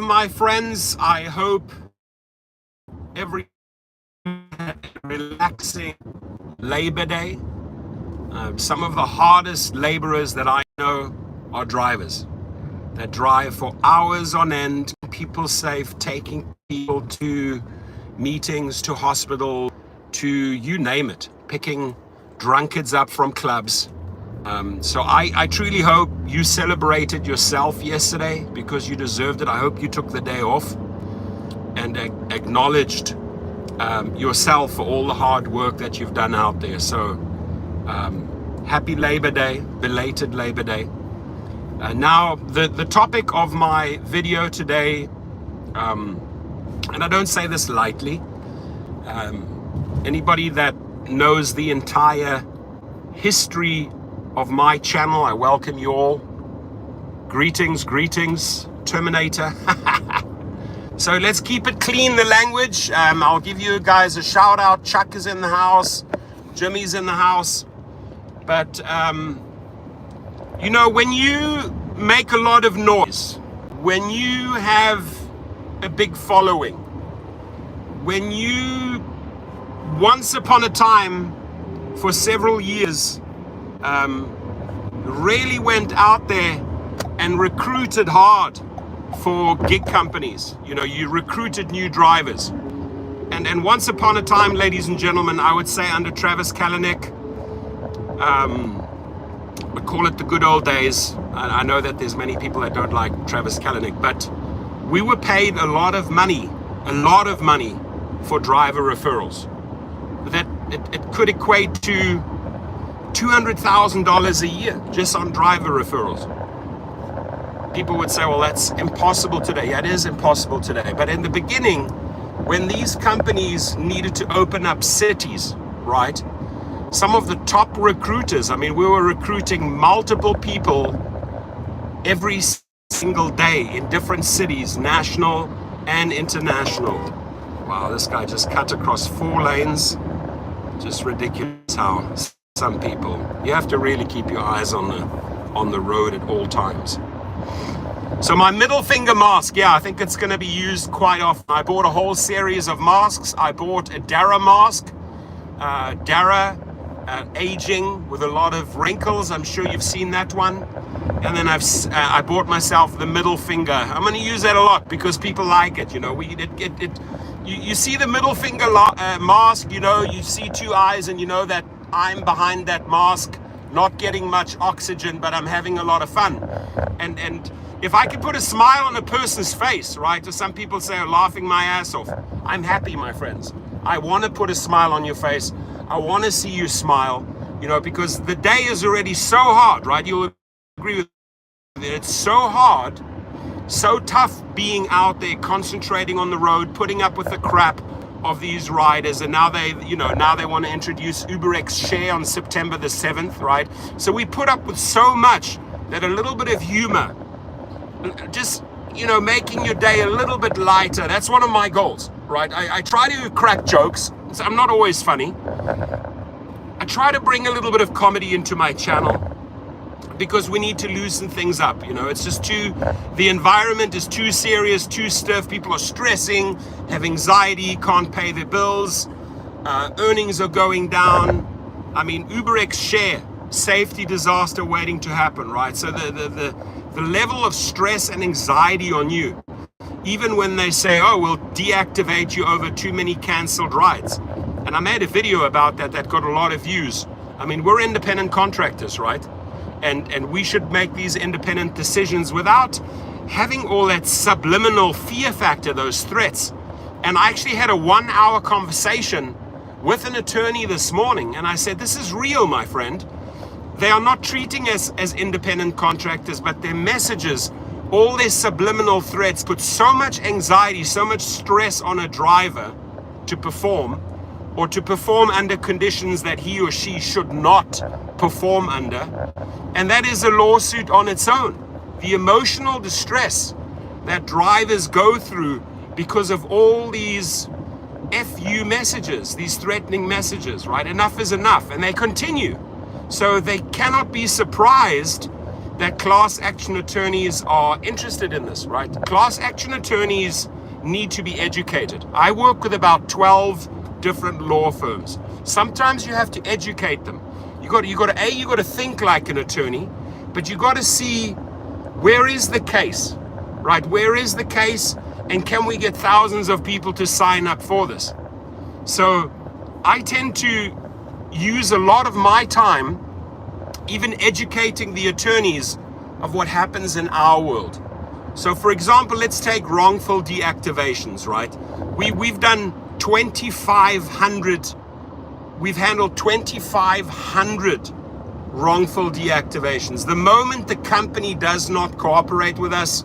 my friends. I hope every relaxing Labor Day. Some of the hardest laborers that I know are drivers that drive for hours on end, people safe, taking people to meetings, to hospital, to you name it, picking drunkards up from clubs. So I truly hope you celebrated yourself yesterday because you deserved it. I hope you took the day off and acknowledged yourself for all the hard work that you've done out there. So happy Labor Day, belated Labor Day. Now the topic of my video today, and I don't say this lightly, anybody that knows the entire history of my channel, I welcome you all. Greetings, Terminator. So let's keep it clean, the language. I'll give you guys a shout out. Chuck is in the house, Jimmy's in the house. But you know, when you make a lot of noise, when you have a big following, when you once upon a time for several years really went out there and recruited hard for gig companies, you know, you recruited new drivers, and once upon a time, ladies and gentlemen, I would say under Travis Kalanick, we call it the good old days. I know that there's many people that don't like Travis Kalanick, but we were paid a lot of money for driver referrals. That it could equate to $200,000 a year just on driver referrals. People would say, well, that's impossible today. Yeah, it is impossible today. But in the beginning, when these companies needed to open up cities, right? Some of the top recruiters, I mean, we were recruiting multiple people every single day in different cities, national and international. Wow, this guy just cut across 4 lanes. Just ridiculous how some people, you have to really keep your eyes on the road at all times. So my middle finger mask, yeah, I think it's going to be used quite often. I bought a whole series of masks. I bought a Dara mask. Dara, aging with a lot of wrinkles. I'm sure you've seen that one. And then I bought myself the middle finger. I'm going to use that a lot because people like it. You know, you see the middle finger mask. You know, you see 2 eyes, and you know that I'm behind that mask, not getting much oxygen, but I'm having a lot of fun. And if I could put a smile on a person's face, right? Or some people say, I'm laughing my ass off. I'm happy, my friends. I want to put a smile on your face. I want to see you smile, you know, because the day is already so hard, right? You'll agree with me. It's so hard, so tough being out there, concentrating on the road, putting up with the crap of these riders. And now they want to introduce UberX Share on September the 7th, right? So we put up with so much that a little bit of humor, just, you know, making your day a little bit lighter. That's one of my goals, right? I try to crack jokes. So I'm not always funny. I try to bring a little bit of comedy into my channel because we need to loosen things up. You know, it's just the environment is too serious, too stiff. People are stressing, have anxiety, can't pay their bills. Earnings are going down. I mean, UberX Share, safety disaster waiting to happen, right? So the level of stress and anxiety on you, even when they say, oh, we'll deactivate you over too many canceled rides. And I made a video about that got a lot of views. I mean, we're independent contractors, right? And we should make these independent decisions without having all that subliminal fear factor, those threats. And I actually had a 1-hour conversation with an attorney this morning, and I said, this is real, my friend. They are not treating us as independent contractors, but their messages, all their subliminal threats put so much anxiety, so much stress on a driver to perform, or to perform under conditions that he or she should not perform under. And that is a lawsuit on its own. The emotional distress that drivers go through because of all these FU messages, these threatening messages, right? Enough is enough, and they continue. So they cannot be surprised that class action attorneys are interested in this, right? Class action attorneys need to be educated. I work with about 12 different law firms. Sometimes you have to educate them. You got to think like an attorney, but you got to see where is the case, right? Where is the case, and can we get thousands of people to sign up for this? So I tend to use a lot of my time even educating the attorneys of what happens in our world. So for example, let's take wrongful deactivations, right? We've done 2,500, we've handled 2,500 wrongful deactivations. The moment the company does not cooperate with us,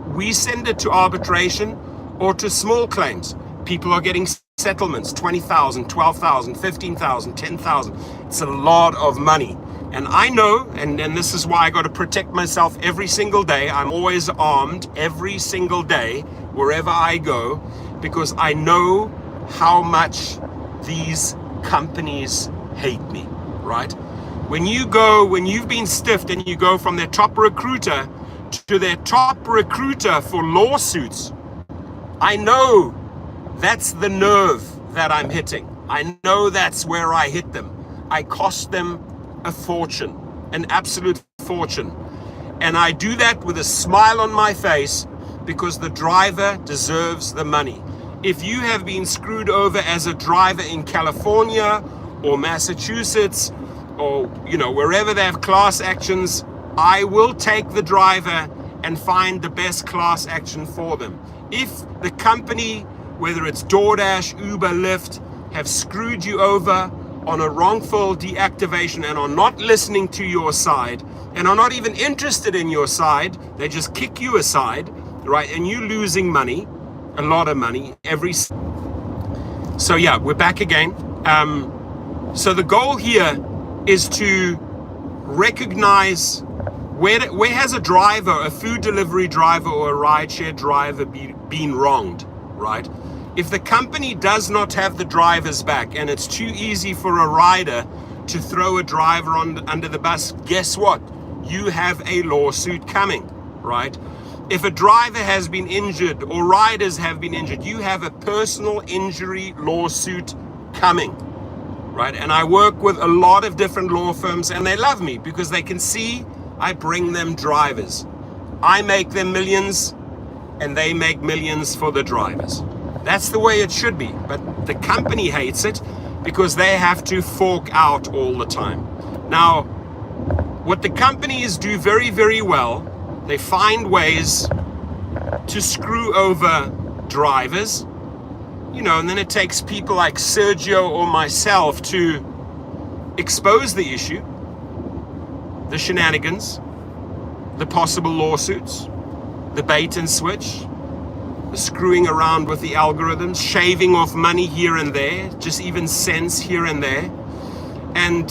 we send it to arbitration or to small claims. People are getting settlements, 20,000, 12,000, 15,000, 10,000. It's a lot of money. And I know, and this is why I got to protect myself every single day. I'm always armed every single day, wherever I go, because I know how much these companies hate me, right? When you've been stiffed and you go from their top recruiter to their top recruiter for lawsuits, I know that's the nerve that I'm hitting. I know that's where I hit them. I cost them a fortune, an absolute fortune. And I do that with a smile on my face because the driver deserves the money. If you have been screwed over as a driver in California or Massachusetts or wherever they have class actions, I will take the driver and find the best class action for them. If the company, whether it's DoorDash, Uber, Lyft, have screwed you over on a wrongful deactivation and are not listening to your side and are not even interested in your side, they just kick you aside, right? And you losing money, a lot of money So yeah, we're back again. So the goal here is to recognize where has a driver, a food delivery driver or a rideshare driver been wronged, right? If the company does not have the driver's back and it's too easy for a rider to throw a driver under the bus, guess what? You have a lawsuit coming, right? If a driver has been injured or riders have been injured, you have a personal injury lawsuit coming, right? And I work with a lot of different law firms and they love me because they can see I bring them drivers. I make them millions and they make millions for the drivers. That's the way it should be, but the company hates it because they have to fork out all the time. Now, what the companies do very, very well, they find ways to screw over drivers, and then it takes people like Sergio or myself to expose the issue, the shenanigans, the possible lawsuits, the bait and switch, the screwing around with the algorithms, shaving off money here and there, just even cents here and there. And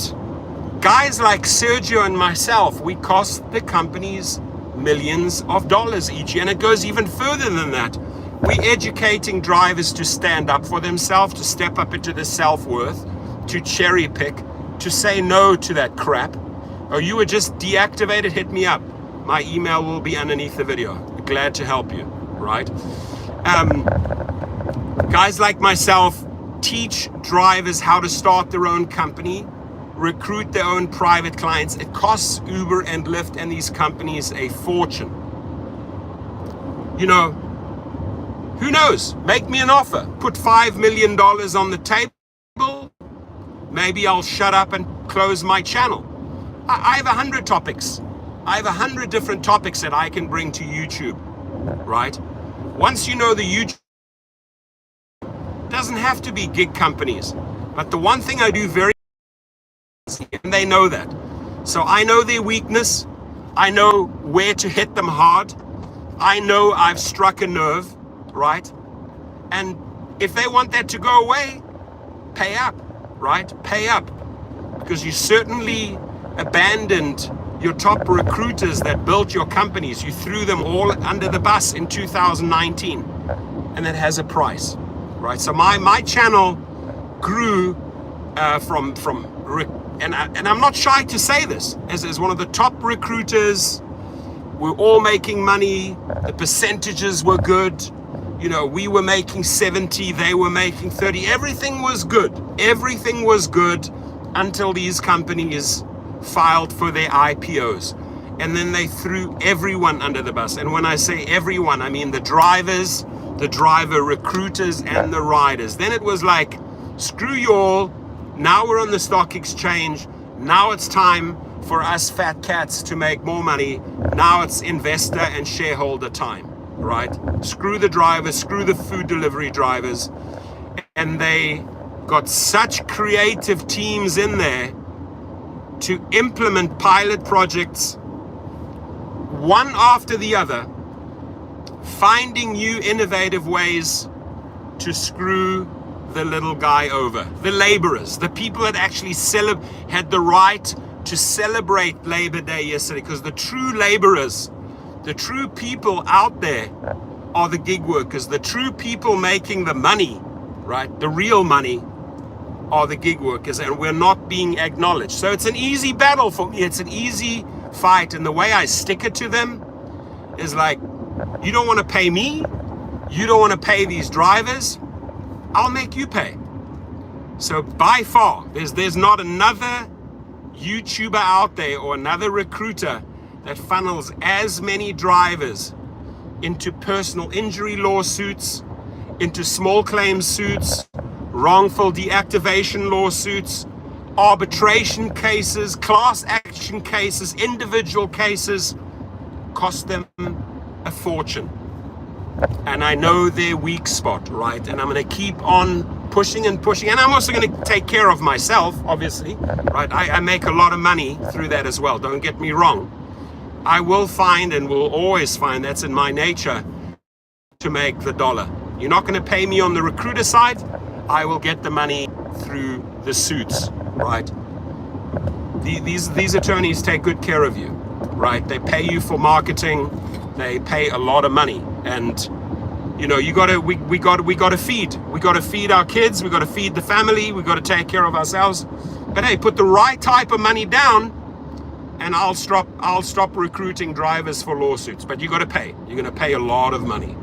guys like Sergio and myself, we cost the companies millions of dollars each year. And it goes even further than that. We're educating drivers to stand up for themselves, to step up into the self-worth, to cherry pick, to say no to that crap. Oh, you were just deactivated, hit me up. My email will be underneath the video. Glad to help you, right? Guys like myself teach drivers how to start their own company, recruit their own private clients. It costs Uber and Lyft and these companies a fortune. Who knows? Make me an offer. Put $5 million on the table. Maybe I'll shut up and close my channel. I have 100 topics. I have 100 different topics that I can bring to YouTube, right? Once you know the YouTube, it doesn't have to be gig companies. But the one thing I do very, and they know that. So I know their weakness. I know where to hit them hard. I know I've struck a nerve, right? And if they want that to go away, pay up, right? Pay up. Because you certainly abandoned your top recruiters that built your companies. You threw them all under the bus in 2019, and that has a price, right? So my channel grew and I'm not shy to say this, as one of the top recruiters we're all making money. The percentages were good. You know, we were making 70, they were making 30. Everything was good. Everything was good until these companies filed for their IPOs. And then they threw everyone under the bus. And when I say everyone, I mean the drivers, the driver recruiters, and the riders. Then it was like, screw you all. Now we're on the stock exchange. Now it's time for us fat cats to make more money. Now it's investor and shareholder time, right? Screw the drivers, screw the food delivery drivers. And they got such creative teams in there to implement pilot projects, one after the other, finding new innovative ways to screw the little guy over. The laborers, the people that actually had the right to celebrate Labor Day yesterday, because the true laborers, the true people out there are the gig workers. The true people making the money, right, the real money, are the gig workers, and we're not being acknowledged. So it's an easy battle for me. It's an easy fight, and the way I stick it to them is like, you don't want to pay me, you don't want to pay these drivers, I'll make you pay. So by far, there's not another YouTuber out there or another recruiter that funnels as many drivers into personal injury lawsuits, into small claims suits, wrongful deactivation lawsuits, arbitration cases, class action cases, individual cases, cost them a fortune. And I know their weak spot, right? And I'm going to keep on pushing and pushing. And I'm also going to take care of myself, obviously, right? I make a lot of money through that as well. Don't get me wrong. I will find and will always find, that's in my nature, to make the dollar. You're not going to pay me on the recruiter side. I will get the money through the suits, right? These attorneys take good care of you, right? They pay you for marketing. They pay a lot of money, and you know, we gotta feed our kids. We gotta feed the family. We gotta take care of ourselves. But hey, put the right type of money down, and I'll stop recruiting drivers for lawsuits. But you gotta pay. You're gonna pay a lot of money.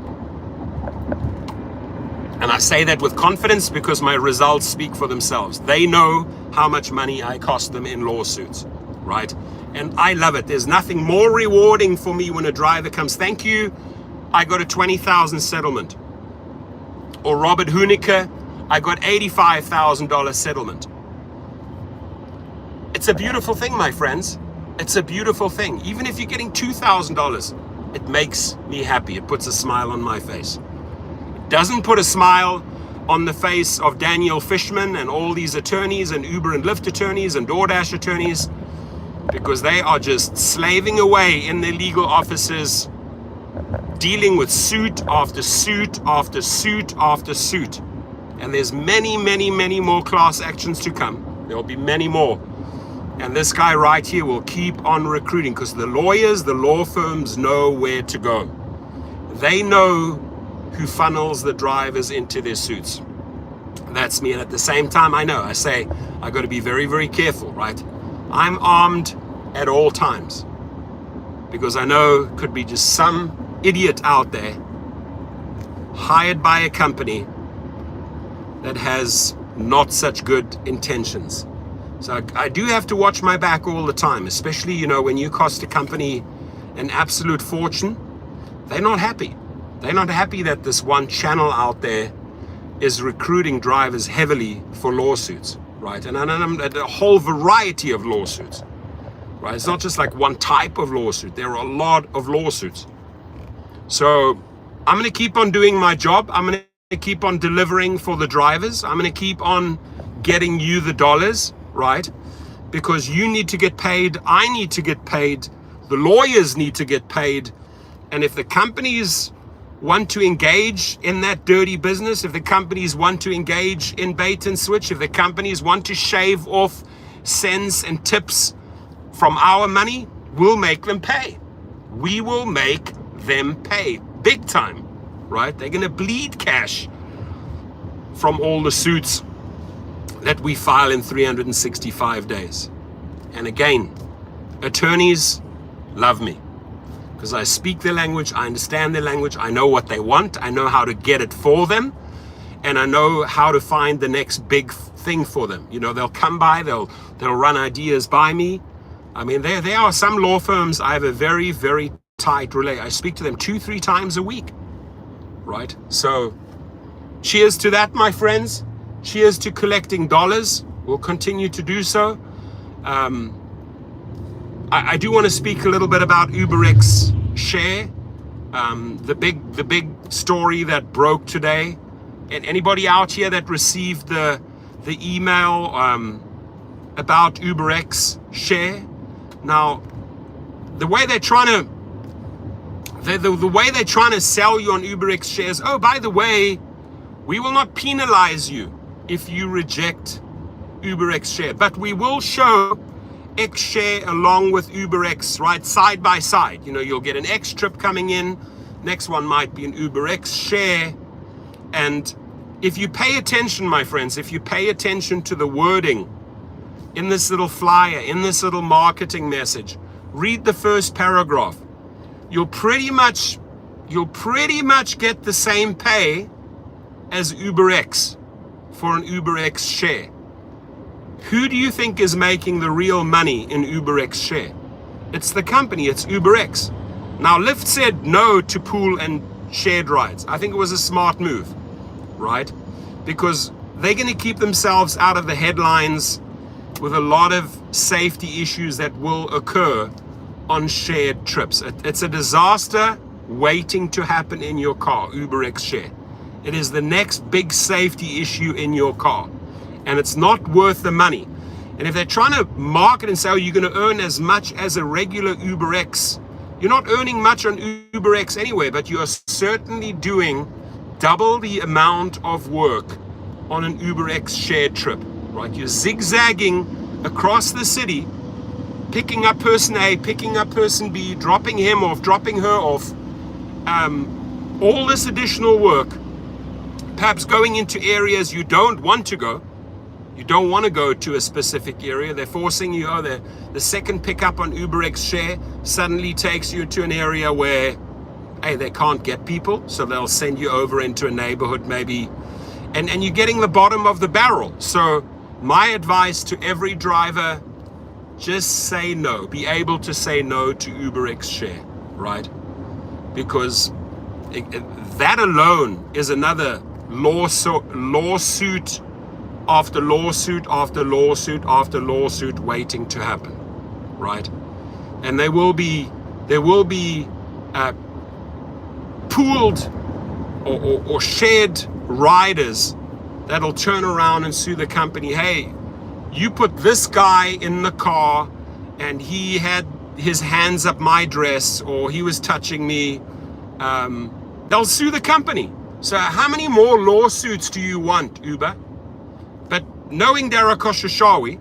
And I say that with confidence because my results speak for themselves. They know how much money I cost them in lawsuits, right? And I love it. There's nothing more rewarding for me when a driver comes, thank you, I got a $20,000 settlement. Or Robert Hoonicker, I got $85,000 settlement. It's a beautiful thing, my friends. It's a beautiful thing. Even if you're getting $2,000, it makes me happy. It puts a smile on my face. Doesn't put a smile on the face of Daniel Fishman and all these attorneys and Uber and Lyft attorneys and DoorDash attorneys, because they are just slaving away in their legal offices, dealing with suit after suit after suit after suit. And there's many, many, many more class actions to come. There'll be many more. And this guy right here will keep on recruiting, because the lawyers, the law firms know where to go. They know who funnels the drivers into their suits. That's me. And at the same time, I got to be very, very careful, right? I'm armed at all times, because I know it could be just some idiot out there hired by a company that has not such good intentions. So I do have to watch my back all the time, especially, you know, when you cost a company an absolute fortune. They're not happy. They're not happy that this one channel out there is recruiting drivers heavily for lawsuits, right? And a whole variety of lawsuits, right? It's not just like one type of lawsuit. There are a lot of lawsuits. So I'm going to keep on doing my job. I'm going to keep on delivering for the drivers. I'm going to keep on getting you the dollars, right? Because you need to get paid. I need to get paid. The lawyers need to get paid. And if the companies want to engage in that dirty business, if the companies want to engage in bait and switch, if the companies want to shave off cents and tips from our money, we'll make them pay. We will make them pay big time, right? They're going to bleed cash from all the suits that we file in 365 days. And again, attorneys love me, because I speak their language, I understand their language, I know what they want, I know how to get it for them, and I know how to find the next big thing for them. You know, they'll come by, they'll run ideas by me. I mean, there are some law firms I have a very, very tight relay. I speak to them 2-3 times a week, right? So cheers to that, my friends. Cheers to collecting dollars. We'll continue to do so. I do want to speak a little bit about UberX Share, the big story that broke today. And anybody out here that received the email about UberX Share? Now, the way they're trying to sell you on UberX Shares. Oh, by the way, we will not penalize you if you reject UberX Share, but we will show X Share along with UberX, right, side by side. You know, you'll get an X trip coming in. Next one might be an UberX Share. And if you pay attention, my friends, if you pay attention to the wording in this little flyer, in this little marketing message, read the first paragraph. You'll pretty much get the same pay as UberX for an UberX Share. Who do you think is making the real money in UberX Share? It's the company, it's UberX. Now, Lyft said no to pool and shared rides. I think it was a smart move, right? Because they're going to keep themselves out of the headlines with a lot of safety issues that will occur on shared trips. It's a disaster waiting to happen in your car, UberX Share. It is the next big safety issue in your car, and it's not worth the money. And if they're trying to market and say, oh, you're going to earn as much as a regular UberX, you're not earning much on UberX anyway, but you are certainly doing double the amount of work on an UberX shared trip, right? You're zigzagging across the city, picking up person A, picking up person B, dropping him off, dropping her off, all this additional work, perhaps going into areas you don't want to go. You don't want to go to a specific area. They're forcing you, the second pickup on UberX Share suddenly takes you to an area where, hey, they can't get people, so they'll send you over into a neighborhood maybe, and you're getting the bottom of the barrel. So my advice to every driver, just say no. Be able to say no to UberX Share, right? Because that alone is another lawsuit after lawsuit after lawsuit after lawsuit waiting to happen, right? And there will be pooled or shared riders that'll turn around and sue the company. Hey, you put this guy in the car and he had his hands up my dress, or he was touching me. They'll sue the company. So how many more lawsuits do you want, Uber? But knowing Dara Khosrowshahi,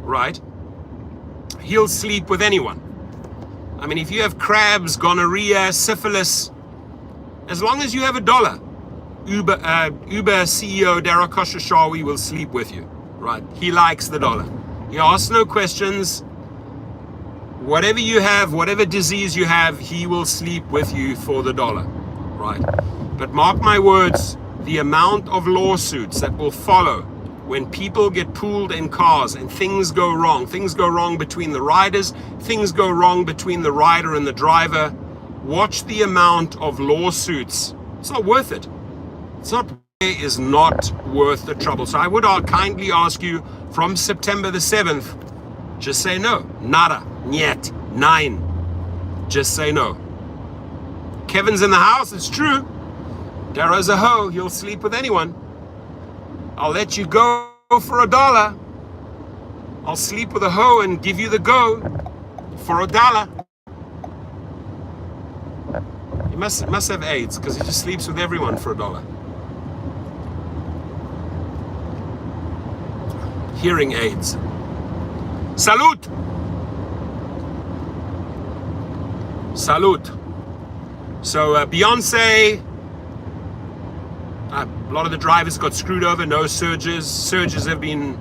right, he'll sleep with anyone. I mean, if you have crabs, gonorrhea, syphilis, as long as you have $1, Uber CEO Dara Khosrowshahi will sleep with you, right? He likes the dollar. He asks no questions. Whatever you have, whatever disease you have, he will sleep with you for the dollar, right? But mark my words, the amount of lawsuits that will follow when people get pooled in cars and things go wrong between the riders, things go wrong between the rider and the driver. Watch the amount of lawsuits. It's not worth it. It is not worth the trouble. So I would kindly ask you, from September the 7th, just say no. Nada. Niet. Nein. Just say no. Kevin's in the house, it's true. Dara's a hoe, he'll sleep with anyone. I'll let you go for $1. I'll sleep with a hoe and give you the go for $1. He must have AIDS, because he just sleeps with everyone for $1. Hearing aids. Salute! Salute. So Beyonce, a lot of the drivers got screwed over, no surges. Surges have been,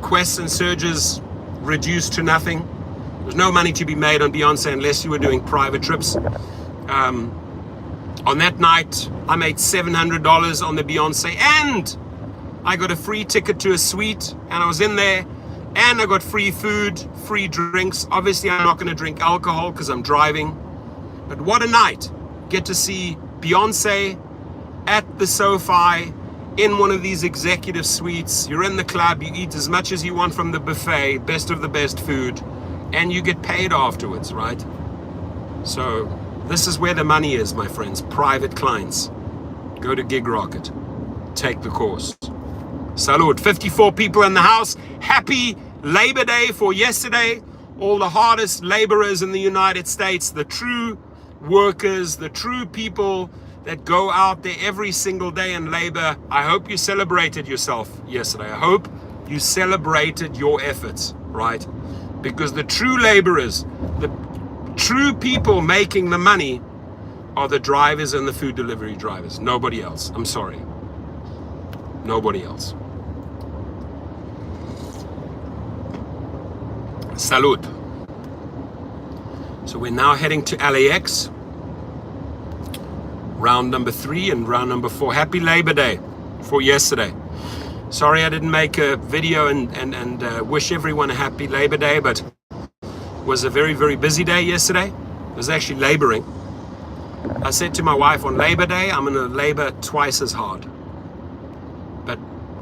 quests and surges reduced to nothing. There's no money to be made on Beyonce unless you were doing private trips. On that night, I made $700 on the Beyonce, and I got a free ticket to a suite, and I was in there, and I got free food, free drinks. Obviously, I'm not going to drink alcohol because I'm driving. But what a night. Get to see Beyonce at the SoFi in one of these executive suites. You're in the club, you eat as much as you want from the buffet, best of the best food, and you get paid afterwards, right? So this is where the money is, my friends. Private clients. Go to Gig Rocket. Take the course. Salud. 54 people in the house. Happy Labor Day for yesterday. All the hardest laborers in the United States, the true workers, the true people that go out there every single day and labor. I hope you celebrated yourself yesterday. I hope you celebrated your efforts, right? Because the true laborers, the true people making the money are the drivers and the food delivery drivers. Nobody else. I'm sorry. Nobody else. Salud. So we're now heading to LAX. Round number 3 and round number 4. Happy Labor Day for yesterday. Sorry I didn't make a video and wish everyone a happy Labor Day, but it was a very, very busy day yesterday. I was actually laboring. I said to my wife, on Labor Day, I'm going to labor twice as hard. But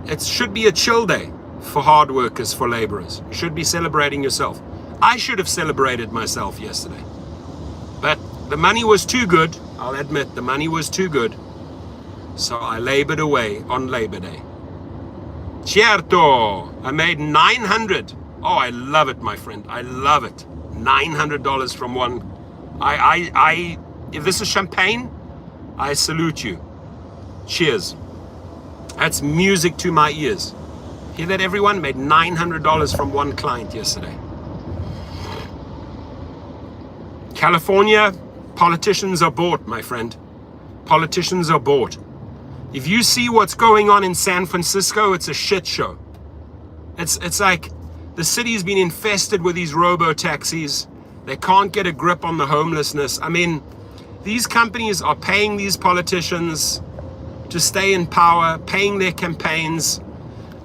it should be a chill day for hard workers, for laborers. You should be celebrating yourself. I should have celebrated myself yesterday. But the money was too good. I'll admit, the money was too good. So I labored away on Labor Day. Cierto! I made $900. Oh, I love it, my friend. I love it. $900 from one. If this is champagne, I salute you. Cheers. That's music to my ears. Hear that, everyone? Made $900 from one client yesterday. California, politicians are bought, my friend. Politicians are bought. If you see what's going on in San Francisco, it's a shit show. It's like the city's been infested with these robo-taxis. They can't get a grip on the homelessness. I mean, these companies are paying these politicians to stay in power, paying their campaigns,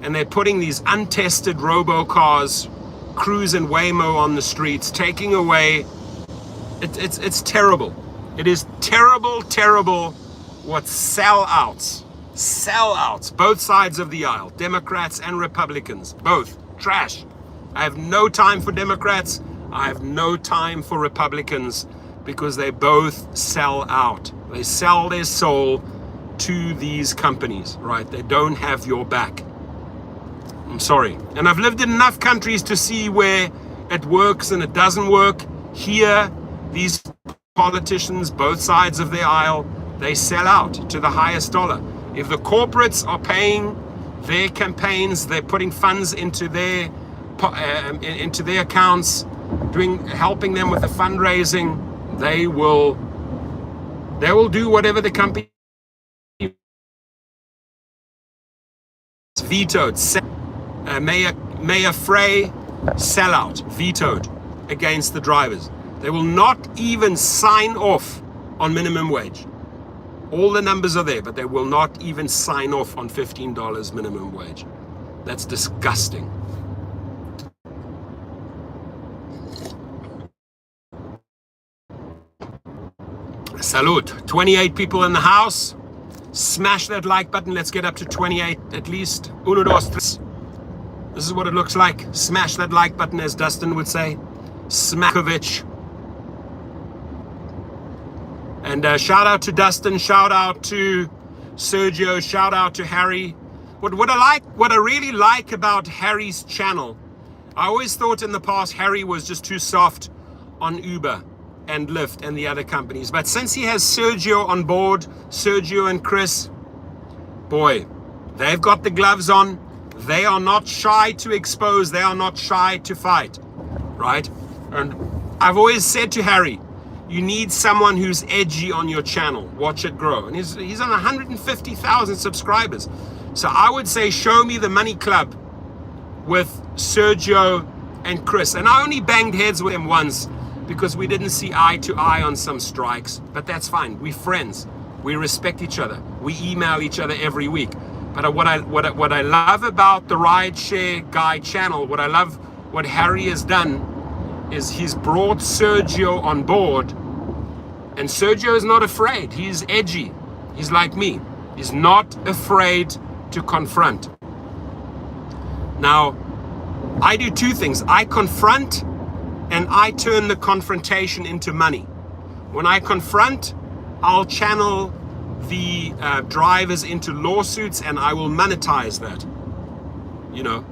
and they're putting these untested robo-cars, Cruise and Waymo on the streets, taking away. It's terrible. It is terrible, terrible what sellouts, both sides of the aisle, Democrats and Republicans, both trash. I have no time for Democrats. I have no time for Republicans because they both sell out. They sell their soul to these companies, right? They don't have your back. I'm sorry. And I've lived in enough countries to see where it works and it doesn't work. Here, these politicians, both sides of the aisle, they sell out to the highest dollar. If the corporates are paying their campaigns, they're putting funds into their accounts, helping them with the fundraising, they will do whatever the company vetoed. Mayor Frey, sellout, vetoed against the drivers. They will not even sign off on minimum wage. All the numbers are there, but they will not even sign off on $15 minimum wage. That's disgusting. Salute. 28 people in the house. Smash that like button. Let's get up to 28 at least. Uno, dos, tres. This is what it looks like. Smash that like button, as Dustin would say. Smakovich. And shout out to Dustin, shout out to Sergio, shout out to Harry. What I really like about Harry's channel, I always thought in the past Harry was just too soft on Uber and Lyft and the other companies. But since he has Sergio on board, Sergio and Chris, boy, they've got the gloves on. They are not shy to expose. They are not shy to fight, right? And I've always said to Harry, you need someone who's edgy on your channel. Watch it grow. And he's on 150,000 subscribers. So I would say show me the Money Club with Sergio and Chris. And I only banged heads with him once because we didn't see eye to eye on some strikes, but that's fine. We're friends. We respect each other. We email each other every week. But what I love about the Rideshare Guy channel, what Harry has done is he's brought Sergio on board, and Sergio is not afraid. He's edgy. He's like me. He's not afraid to confront. Now, I do two things. I confront and I turn the confrontation into money. When I confront, I'll channel the drivers into lawsuits and I will monetize that. You know,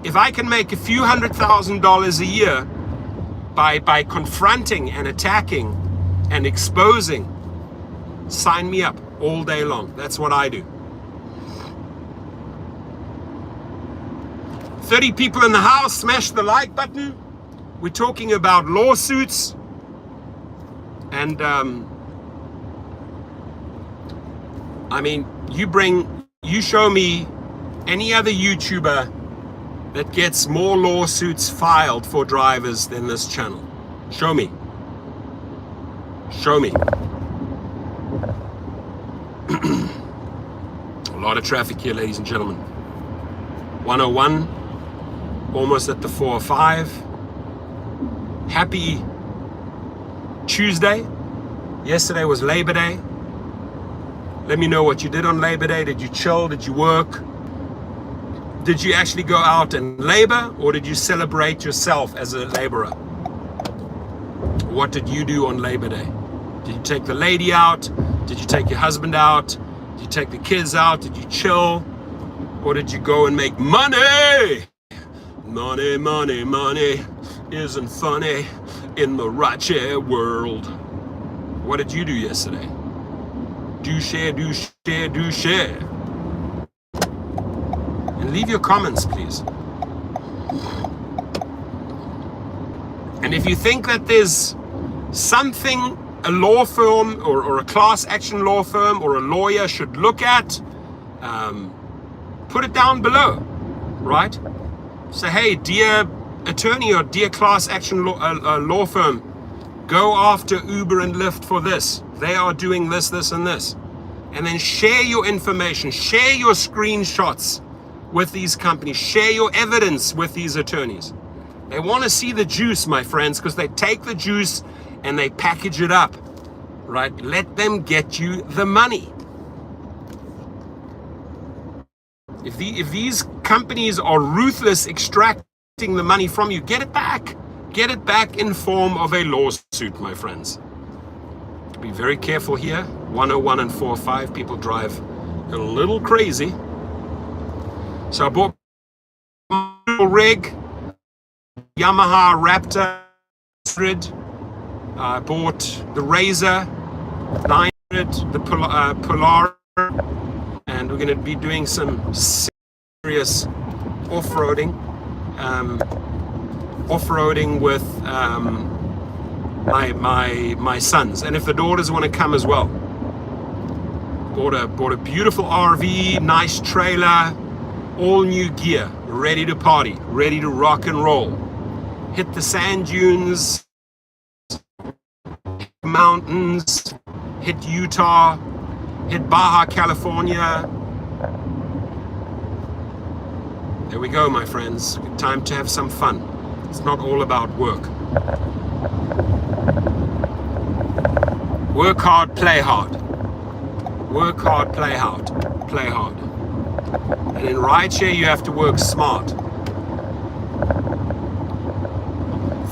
if I can make a few $100,000 a year by confronting and attacking and exposing, sign me up all day long. That's what I do. 30 people in the house, smash the like button. We're talking about lawsuits and I mean, you show me any other YouTuber that gets more lawsuits filed for drivers than this channel. Show me. Show me. A lot of traffic here, ladies and gentlemen. 101, almost at the 405. Happy Tuesday. Yesterday was Labor Day. Let me know what you did on Labor Day. Did you chill? Did you work? Did you actually go out and labor, or did you celebrate yourself as a laborer? What did you do on Labor Day? Did you take the lady out? Did you take your husband out? Did you take the kids out? Did you chill? Or did you go and make money? Money, money, money isn't funny in the rideshare world. What did you do yesterday? Do share, do share, do share. And leave your comments, please. And if you think that there's something a law firm or a class action law firm or a lawyer should look at, put it down below, right? Say, hey, dear attorney or dear class action law firm, go after Uber and Lyft for this. They are doing this, this, and this. And then share your information, share your screenshots with these companies, share your evidence with these attorneys. They want to see the juice, my friends, because they take the juice and they package it up, right? Let them get you the money. If these companies are ruthless extracting the money from you, get it back. Get it back in form of a lawsuit, my friends. Be very careful here. 101 and 405, people drive a little crazy. So I bought a rig, Yamaha Raptor 100. I bought the Razor 900, the Polar, and we're going to be doing some serious off-roading. Off-roading with my sons, and if the daughters want to come as well. Bought a beautiful RV, nice trailer, all new gear, ready to party, ready to rock and roll. Hit the sand dunes, mountains, hit Utah, hit Baja California. There we go, my friends. Time to have some fun. It's not all about work. Work hard, play hard. Work hard, play hard. Play hard. And in rideshare, you have to work smart.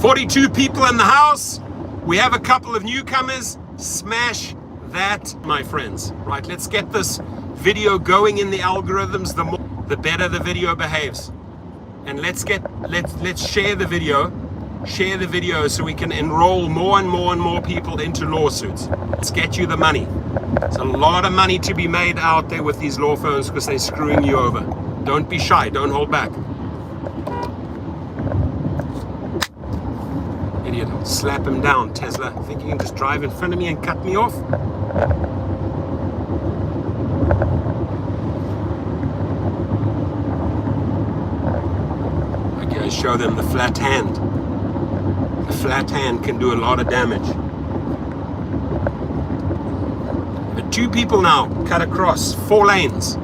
42 people in the house. We have a couple of newcomers. Smash that, my friends. Right, let's get this video going in the algorithms. The better the video behaves. And let's share the video. Share the video so we can enroll more and more and more people into lawsuits. Let's get you the money. There's a lot of money to be made out there with these law firms because they're screwing you over. Don't be shy. Don't hold back. Idiot. Slap him down, Tesla. Think you can just drive in front of me and cut me off? show them the flat hand. The flat hand can do a lot of damage. But 2 people now cut across 4 lanes.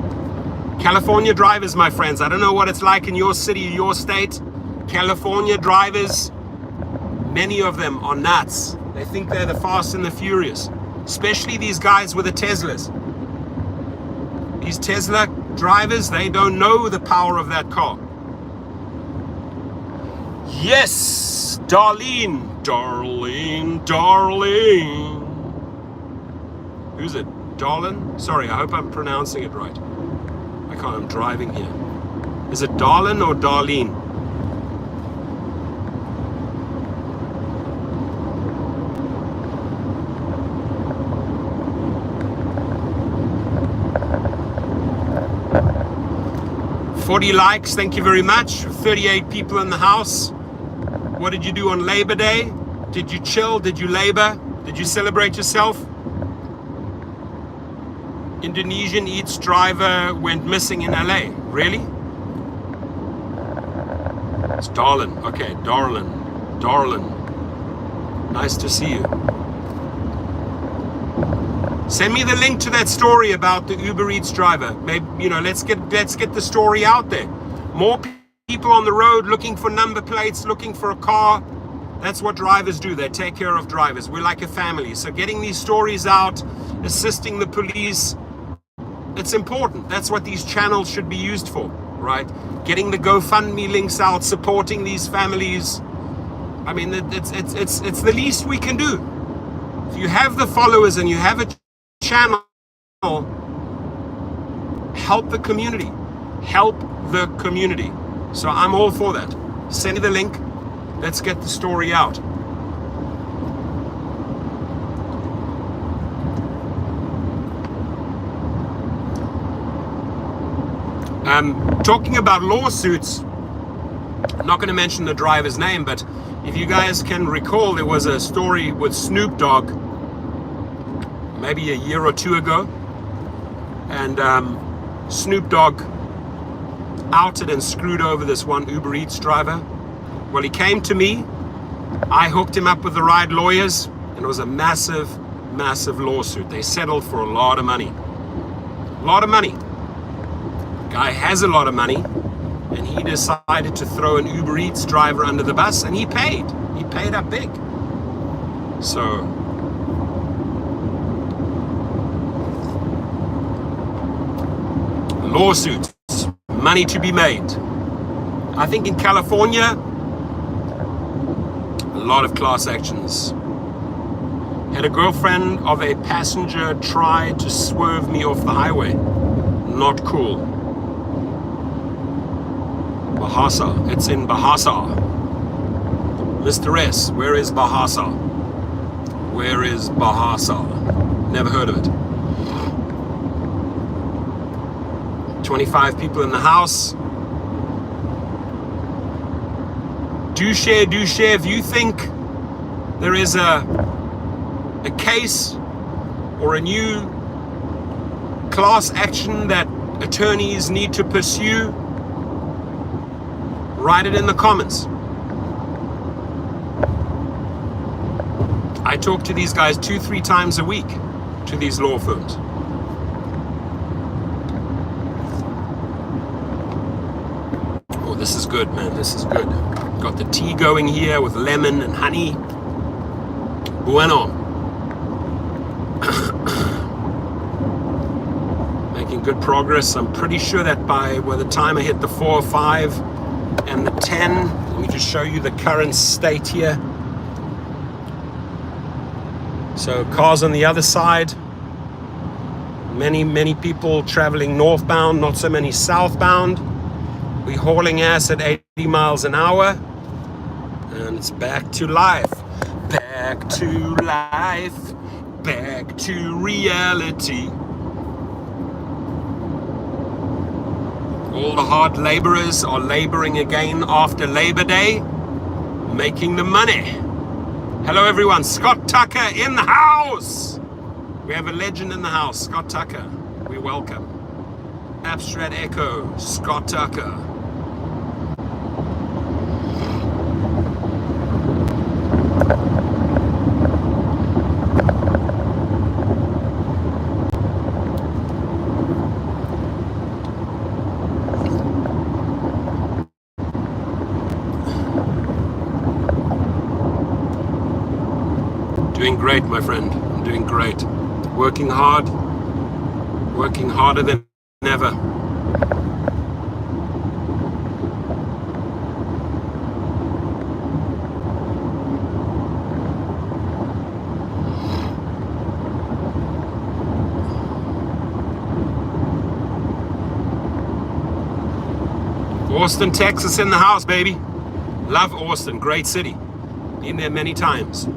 California drivers, my friends, I don't know what it's like in your city, your state. California drivers, many of them are nuts. They think they're the fast and the furious, especially these guys with the Teslas. These Tesla drivers, they don't know the power of that car. Yes, Darlene. Who's it? Darlene? Sorry, I hope I'm pronouncing it right. I can't, I'm driving here. Is it Darlene or Darlene? $40 likes, thank you very much. 38 people in the house. What did you do on Labor Day? Did you chill? Did you labor? Did you celebrate yourself? Indonesian Eats driver went missing in LA. Really? It's Darlin. Okay, Darlin. Nice to see you. Send me the link to that story about the Uber Eats driver. Maybe, you know, let's get the story out there. More people on the road looking for number plates, looking for a car. That's what drivers do. They take care of drivers. We're like a family. So getting these stories out, assisting the police, it's important. That's what these channels should be used for, right? Getting the GoFundMe links out, supporting these families. I mean, it's the least we can do. If you have the followers and you have a channel, help the community. Help the community. So I'm all for that. Send me the link. Let's get the story out. Talking about lawsuits, I'm not going to mention the driver's name, but if you guys can recall, there was a story with Snoop Dogg maybe a year or 2 ago, and Snoop Dogg outed and screwed over this one Uber Eats driver. Well, he came to me, I hooked him up with the right lawyers, and it was a massive lawsuit. They settled for a lot of money. A lot of money. Guy has a lot of money, and he decided to throw an Uber Eats driver under the bus, and he paid up big. So lawsuits, money to be made. I think in California, a lot of class actions. Had a girlfriend of a passenger try to swerve me off the highway. Not cool. Bahasa. It's in Bahasa. Mr. S, where is Bahasa? Where is Bahasa? Never heard of it. 25 people in the house. Do share. If you think there is a case or a new class action that attorneys need to pursue, write it in the comments. I talk to these guys 2-3 times a week, to these law firms. Oh, this is good, man. This is good. Got the tea going here with lemon and honey. Bueno. Making good progress. I'm pretty sure that by the time I hit the 4 or 5 and the 10, let me just show you the current state here. So cars on the other side, many people traveling northbound, not so many southbound. We're hauling ass at 80 miles an hour, and it's back to life. Back to life, back to reality. All the hard laborers are laboring again after Labor Day, making the money. Hello everyone, Scott Tucker in the house. We have a legend in the house, Scott Tucker. We welcome. Abstract Echo, Scott Tucker. Doing great, my friend. I'm doing great. Working hard. Working harder than ever. Austin, Texas in the house, baby. Love Austin, great city. Been there many times.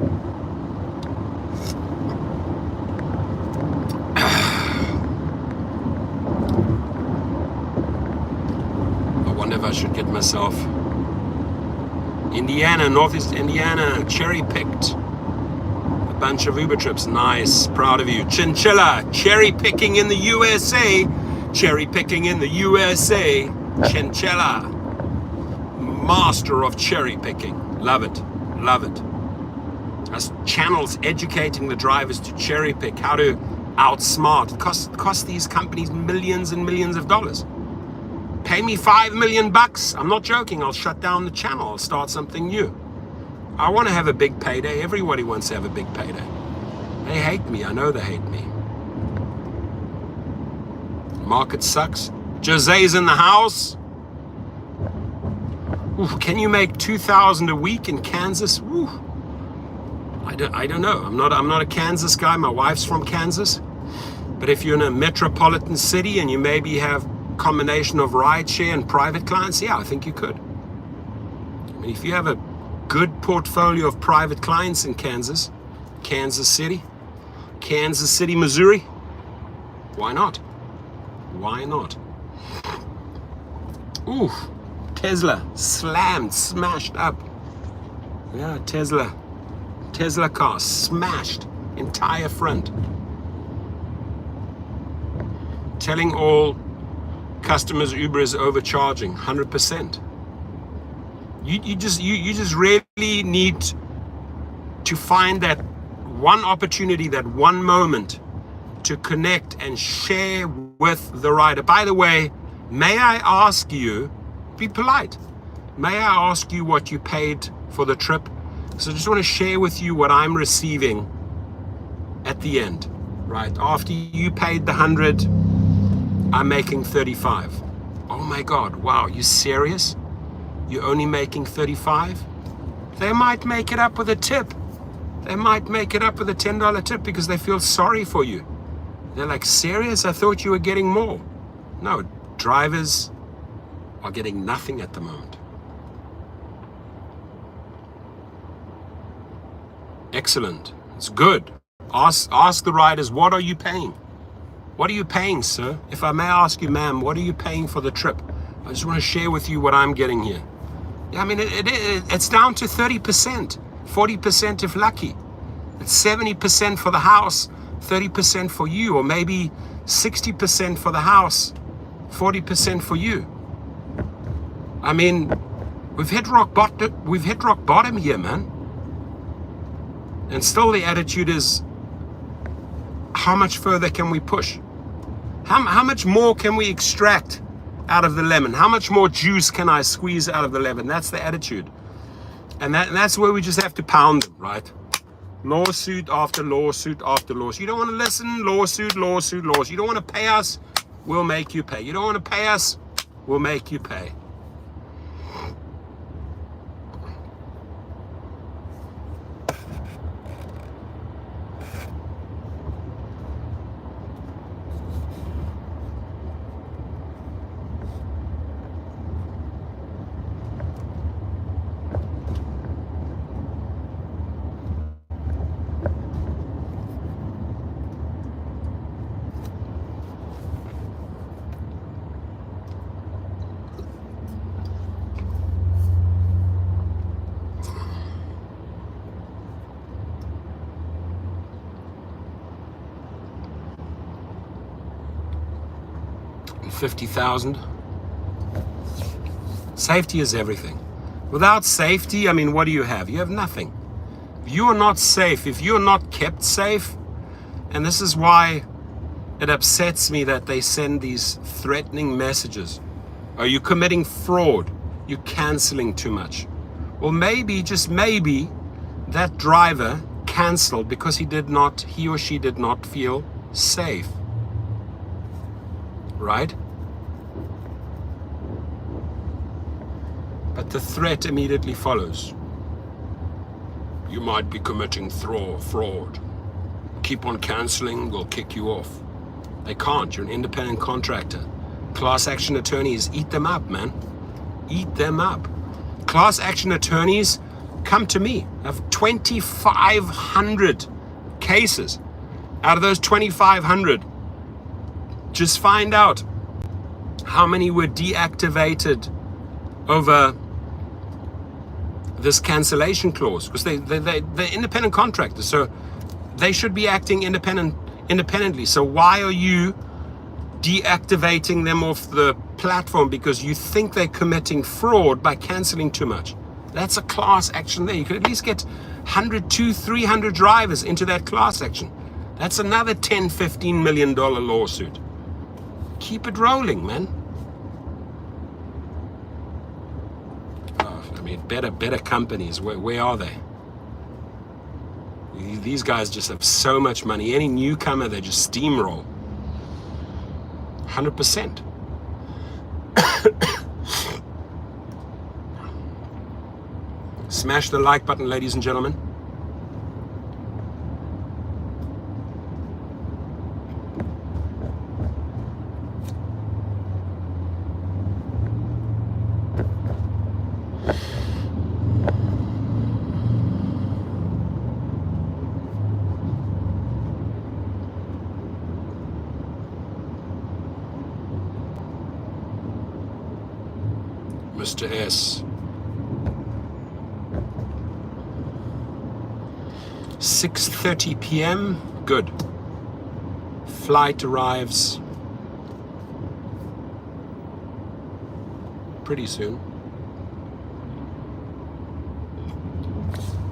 I wonder if I should get myself Indiana, Northeast Indiana, cherry-picked. A bunch of Uber trips, nice, proud of you. Chinchilla, cherry-picking in the USA. Cherry-picking in the USA. Chinchilla, master of cherry picking. Love it, love it. As channels educating the drivers to cherry pick, how to outsmart. It costs these companies millions and millions of dollars. Pay me $5 million. I'm not joking. I'll shut down the channel. I'll start something new. I want to have a big payday. Everybody wants to have a big payday. They hate me. I know they hate me. Market sucks. Jose's in the house. Ooh, can you make $2,000 a week in Kansas? Ooh. I don't know. I'm not a Kansas guy. My wife's from Kansas. But if you're in a metropolitan city and you maybe have a combination of rideshare and private clients, yeah, I think you could. I mean, if you have a good portfolio of private clients in Kansas City, Missouri, why not? Why not? Ooh, Tesla slammed, smashed up. Yeah, Tesla car smashed, entire front. Telling all customers Uber is overcharging, 100%. You just really need to find that one opportunity, that one moment to connect and share with the rider. By the way, may I ask you, be polite, may I ask you what you paid for the trip? So I just want to share with you what I'm receiving at the end, right? After you paid the 100, I'm making 35. Oh my God, wow, you serious? You're only making 35? They might make it up with a tip. They might make it up with a $10 tip because they feel sorry for you. They're like, serious? I thought you were getting more. No, drivers are getting nothing at the moment. Excellent. It's good. Ask the riders, what are you paying? What are you paying, sir? If I may ask you, ma'am, what are you paying for the trip? I just want to share with you what I'm getting here. Yeah, I mean, it's down to 30%, 40% if lucky. It's 70% for the house, 30% for you, or maybe 60% for the house, 40% for you. I mean, we've hit rock bottom here, man. And still the attitude is, how much further can we push? How much more can we extract out of the lemon? How much more juice can I squeeze out of the lemon? That's the attitude. And that's where we just have to pound them, right? Lawsuit after lawsuit after lawsuit. You don't want to listen, lawsuit, lawsuit, lawsuit. You don't want to pay us, we'll make you pay. You don't want to pay us, we'll make you pay. $50,000. Safety is everything. Without safety, I mean, what do you have? You have nothing. If you are not safe, if you're not kept safe, and this is why it upsets me that they send these threatening messages. Are you committing fraud? You're canceling too much. Well, maybe, just maybe, that driver canceled because he or she did not feel safe. Right? But the threat immediately follows. You might be committing fraud. Keep on canceling, we'll kick you off. They can't. You're an independent contractor. Class action attorneys, eat them up, man. Eat them up. Class action attorneys come to me. I have 2,500 cases. Out of those 2,500, just find out how many were deactivated over this cancellation clause, because they're independent contractors, so they should be acting independently. So why are you deactivating them off the platform because you think they're committing fraud by canceling too much? That's a class action there. You could at least get 100, 200, 300 drivers into that class action. That's another $10-15 million lawsuit. Keep it rolling, man. I mean, better companies. Where are they? These guys just have so much money. Any newcomer, they just steamroll. 100%. Smash the like button, ladies and gentlemen. Mr. S. 6:30 p.m. Good. Flight arrives pretty soon.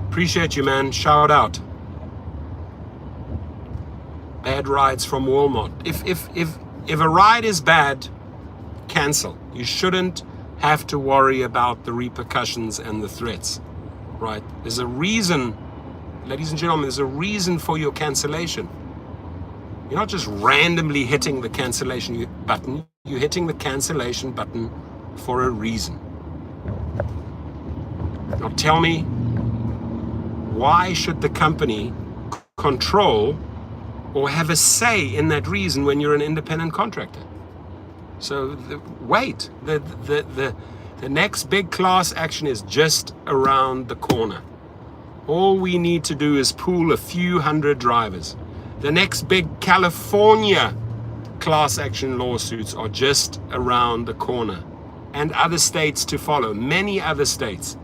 Appreciate you, man. Shout out. Bad rides from Walmart. If a ride is bad, cancel. You shouldn't have to worry about the repercussions and the threats, right? There's a reason, ladies and gentlemen, there's a reason for your cancellation. You're not just randomly hitting the cancellation button. You're hitting the cancellation button for a reason. Now tell me, why should the company control or have a say in that reason when you're an independent contractor? So wait, the next big class action is just around the corner. All we need to do is pool a few hundred drivers. The next big California class action lawsuits are just around the corner, and other states to follow, many other states.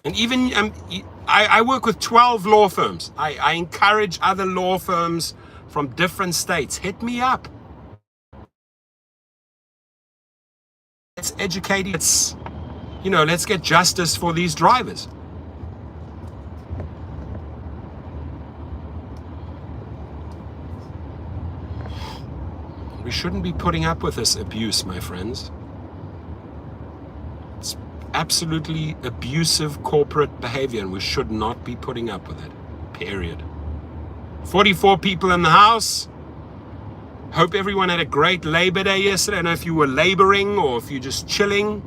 And even I work with 12 law firms. I encourage other law firms from different states. Hit me up. Let's educate. Let's get justice for these drivers. We shouldn't be putting up with this abuse, my friends. It's absolutely abusive corporate behavior, and we should not be putting up with it, period. 44 people in the house. Hope everyone had a great Labor Day yesterday. I don't know if you were laboring or if you're just chilling.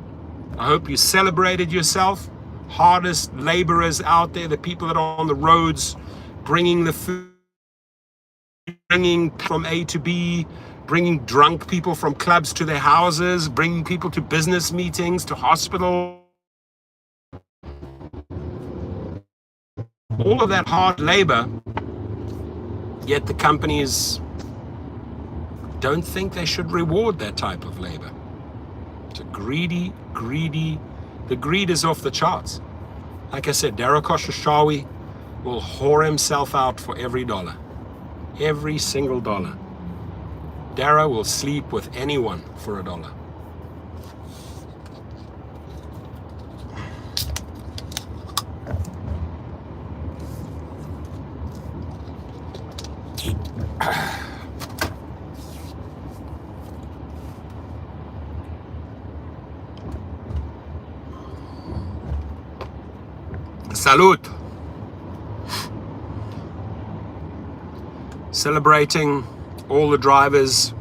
I hope you celebrated yourself. Hardest laborers out there, the people that are on the roads, bringing the food, bringing from A to B, bringing drunk people from clubs to their houses, bringing people to business meetings, to hospital. All of that hard labor, yet the companies don't think they should reward that type of labor. It's a greedy, the greed is off the charts. Like I said, Dara Khosrowshahi will whore himself out for every dollar. Every single dollar. Dara will sleep with anyone for a dollar. Salute. Celebrating all the drivers.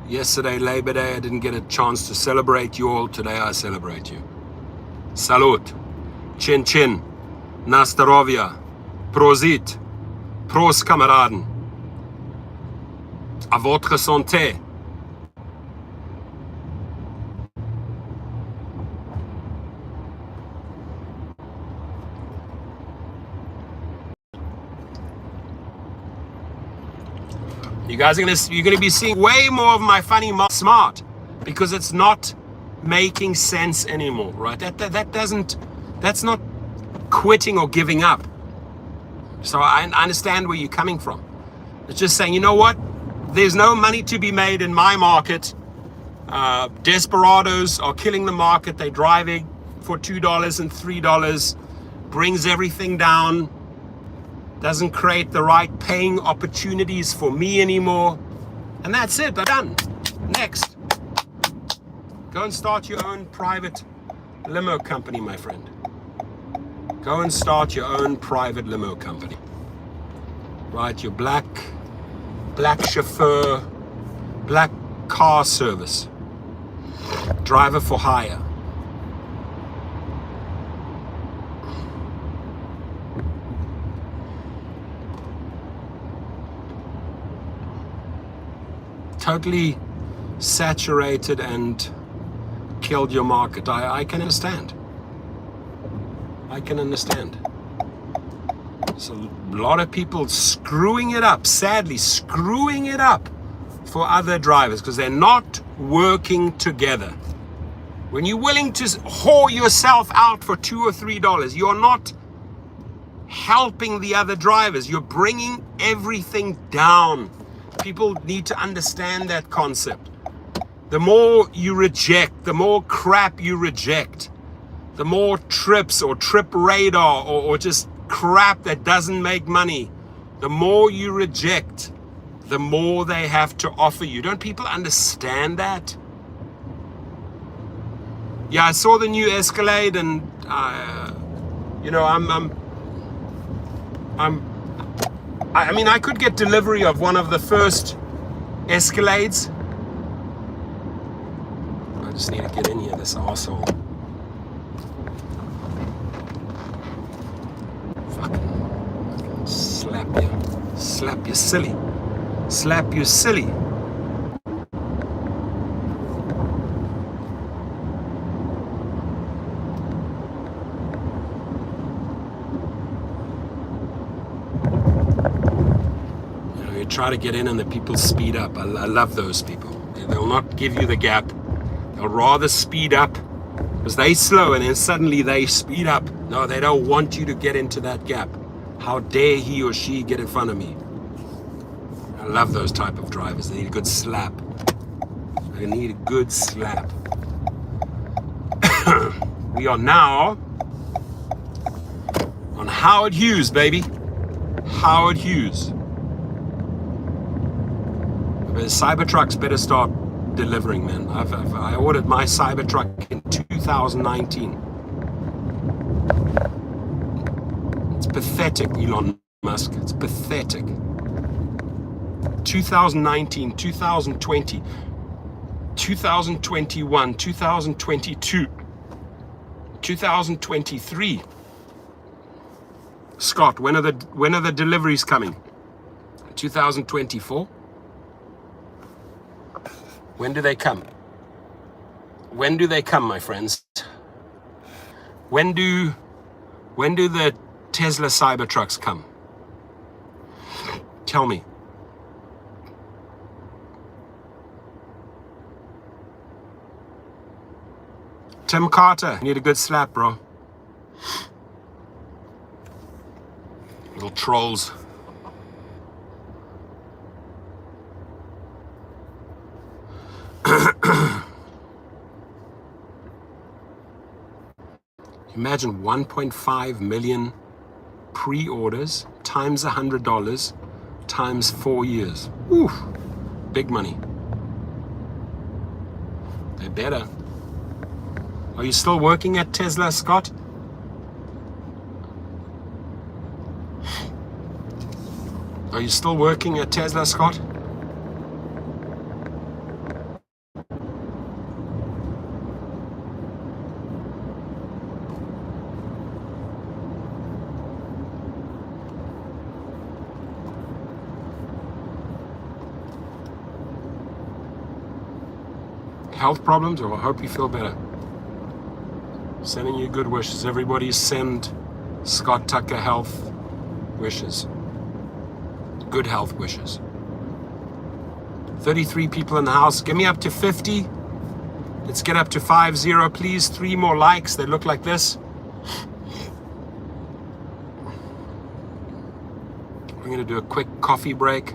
Yesterday, Labor Day, I didn't get a chance to celebrate you all. Today, I celebrate you. Salute. Chin chin. Nastarovia. Prosit. Prost, Kameraden. À votre santé. You guys you're gonna be seeing way more of my funny smart, because it's not making sense anymore, right? That's not quitting or giving up. So I understand where you're coming from. It's just saying, you know what? There's no money to be made in my market. Desperados are killing the market. They're driving for $2 and $3, brings everything down. Doesn't create the right paying opportunities for me anymore. And that's it, I'm done. Next. Go and start your own private limo company, my friend. Go and start your own private limo company. Right, your black chauffeur, black car service. Driver for hire. Totally saturated and killed your market. I can understand. I can understand. So a lot of people screwing it up, sadly screwing it up for other drivers because they're not working together. When you're willing to whore yourself out for $2 or $3, you're not helping the other drivers. You're bringing everything down. People need to understand that concept. The more you reject, the more crap you reject, the more trips or trip radar or just crap that doesn't make money, the more you reject, the more they have to offer you. Don't people understand that? Yeah, I saw the new Escalade, and you know, I mean, I could get delivery of one of the first Escalades. I just need to get in here, this arsehole. Fucking slap you silly. Slap you silly. Try to get in and the people speed up. I love those people. They'll not give you the gap. They'll rather speed up because they slow and then suddenly they speed up. No, they don't want you to get into that gap. How dare he or she get in front of me? I love those type of drivers. They need a good slap. They need a good slap. We are now on Howard Hughes, baby. Howard Hughes. The Cybertrucks better start delivering, man. I ordered my Cybertruck in 2019. It's pathetic, Elon Musk. It's pathetic. 2019, 2020, 2021, 2022, 2023. Scott, when are the deliveries coming? 2024? When do they come? When do they come, my friends? When do the Tesla Cybertrucks come? Tell me. Tim Carter, you need a good slap, bro. Little trolls. Imagine 1.5 million pre-orders times $100 times 4 years. Ooh, big money. They better. Are you still working at Tesla, Scott? Are you still working at Tesla, Scott? Health problems? Or I hope you feel better. Sending you good wishes. Everybody send Scott Tucker health wishes. Good health wishes. 33 people in the house. Get me up to 50. Let's get up to 50, please. 3 more likes. They look like this. We're going to do a quick coffee break.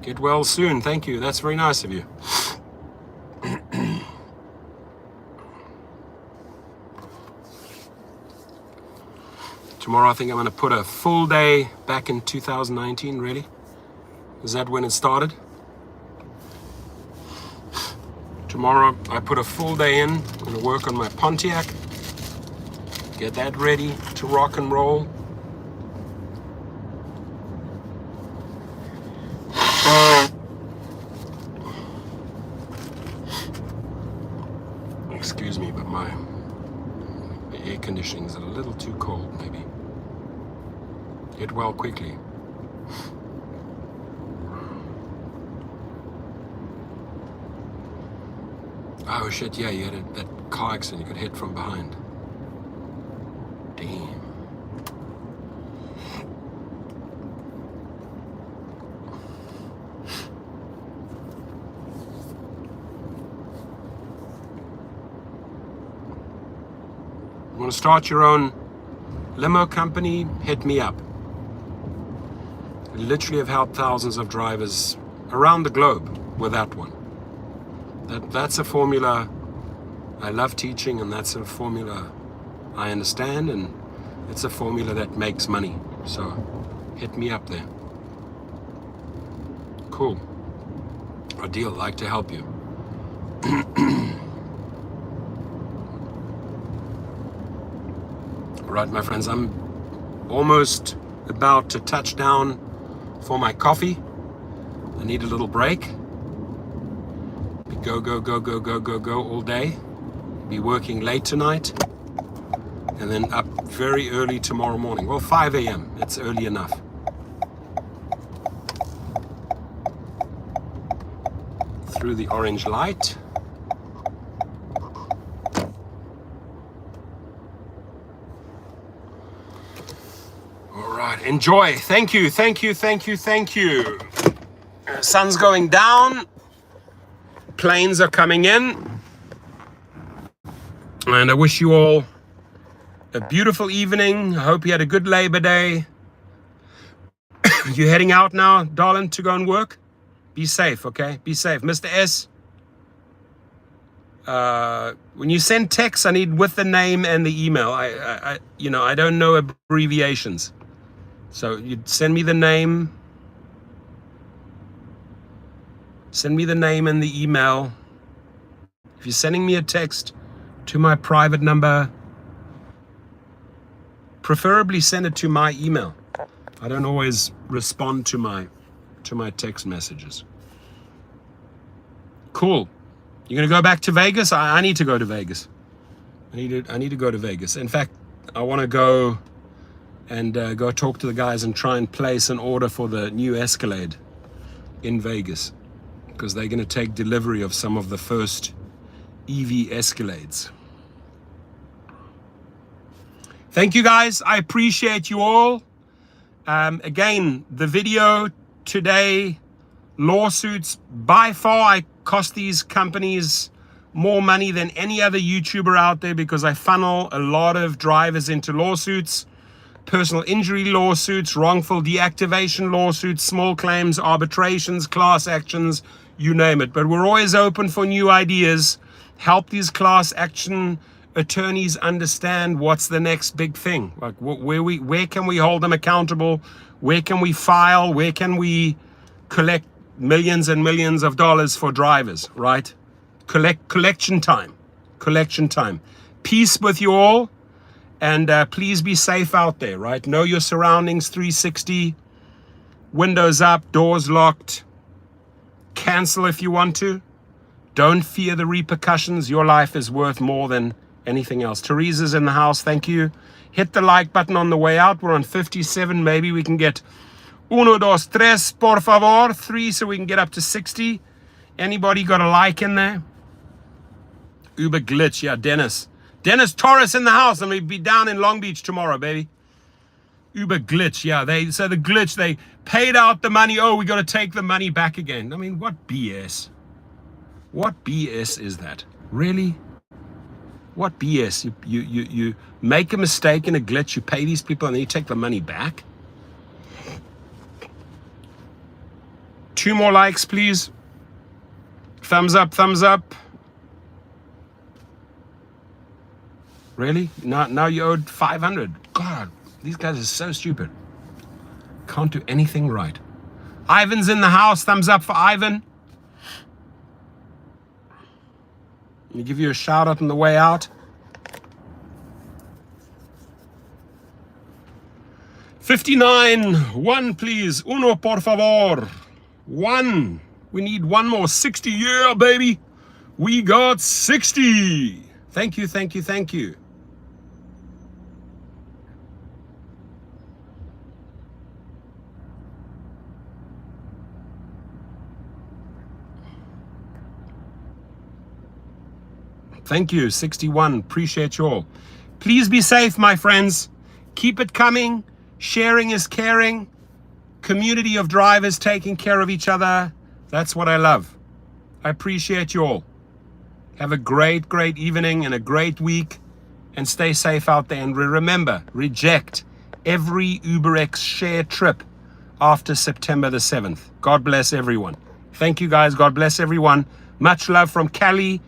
Get well soon. Thank you. That's very nice of you. Tomorrow, I think I'm going to put a full day back in 2019, really. Is that when it started? Tomorrow, I put a full day in. I'm going to work on my Pontiac. Get that ready to rock and roll. Excuse me, but the air conditioning is a little too cold, maybe. Get well quickly. Oh shit, yeah, you had that car accident, you got hit from behind. Damn. Want to start your own limo company? Hit me up. I literally have helped thousands of drivers around the globe with that one. That's a formula I love teaching, and that's a formula I understand, and it's a formula that makes money. So hit me up there. Cool. Ideal. Like to help you. Right, my friends, I'm almost about to touch down for my coffee. I need a little break. Go all day. Be working late tonight. And then up very early tomorrow morning. Well, 5 a.m. It's early enough. Through the orange light. Enjoy. Thank you. Sun's going down. Planes are coming in. And I wish you all a beautiful evening. I hope you had a good Labor Day. You heading out now, darling, to go and work? Be safe, okay? Be safe. Mr. S, when you send text, I need with the name and the email. I don't know abbreviations. So you'd send me the name. Send me the name and the email. If you're sending me a text to my private number, preferably send it to my email. I don't always respond to my text messages. Cool. You're gonna go back to Vegas? I need to go to Vegas. I need to go to Vegas. In fact, I want to go and go talk to the guys and try and place an order for the new Escalade in Vegas, because they're going to take delivery of some of the first EV Escalades. Thank you guys. I appreciate you all. Again, the video today, lawsuits, by far I cost these companies more money than any other YouTuber out there, because I funnel a lot of drivers into lawsuits. Personal injury lawsuits, wrongful deactivation lawsuits, small claims, arbitrations, class actions, you name it. But we're always open for new ideas. Help these class action attorneys understand what's the next big thing. Like where can we hold them accountable? Where can we file? Where can we collect millions and millions of dollars for drivers, right? Collection time. Peace with you all. And please be safe out there, right? Know your surroundings 360, windows up, doors locked. Cancel if you want to. Don't fear the repercussions. Your life is worth more than anything else. Teresa's in the house. Thank you. Hit the like button on the way out. We're on 57. Maybe we can get uno, dos, tres, por favor. 3 so we can get up to 60. Anybody got a like in there? Uber glitch. Yeah, Dennis. Dennis Torres in the house. I'm going to be down in Long Beach tomorrow, baby. Uber glitch. Yeah, so the glitch, they paid out the money. Oh, we got to take the money back again. I mean, what BS? What BS is that? Really? What BS? You make a mistake in a glitch, you pay these people, and then you take the money back? 2 more likes, please. Thumbs up, thumbs up. Really? Now you owed 500. God, these guys are so stupid. Can't do anything right. Ivan's in the house. Thumbs up for Ivan. Let me give you a shout out on the way out. 59. 1, please. Uno, por favor. 1. We need 1 more. 60. Yeah, baby. We got 60. Thank you, thank you, thank you. Thank you, 61. Appreciate you all. Please be safe, my friends. Keep it coming. Sharing is caring. Community of drivers taking care of each other. That's what I love. I appreciate you all. Have a great, great evening and a great week. And stay safe out there. And remember, reject every UberX Share trip after September the 7th. God bless everyone. Thank you, guys. God bless everyone. Much love from Cali.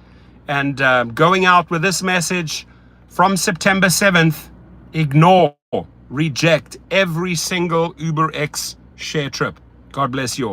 And going out with this message from September 7th, ignore, reject every single UberX Share trip. God bless you all.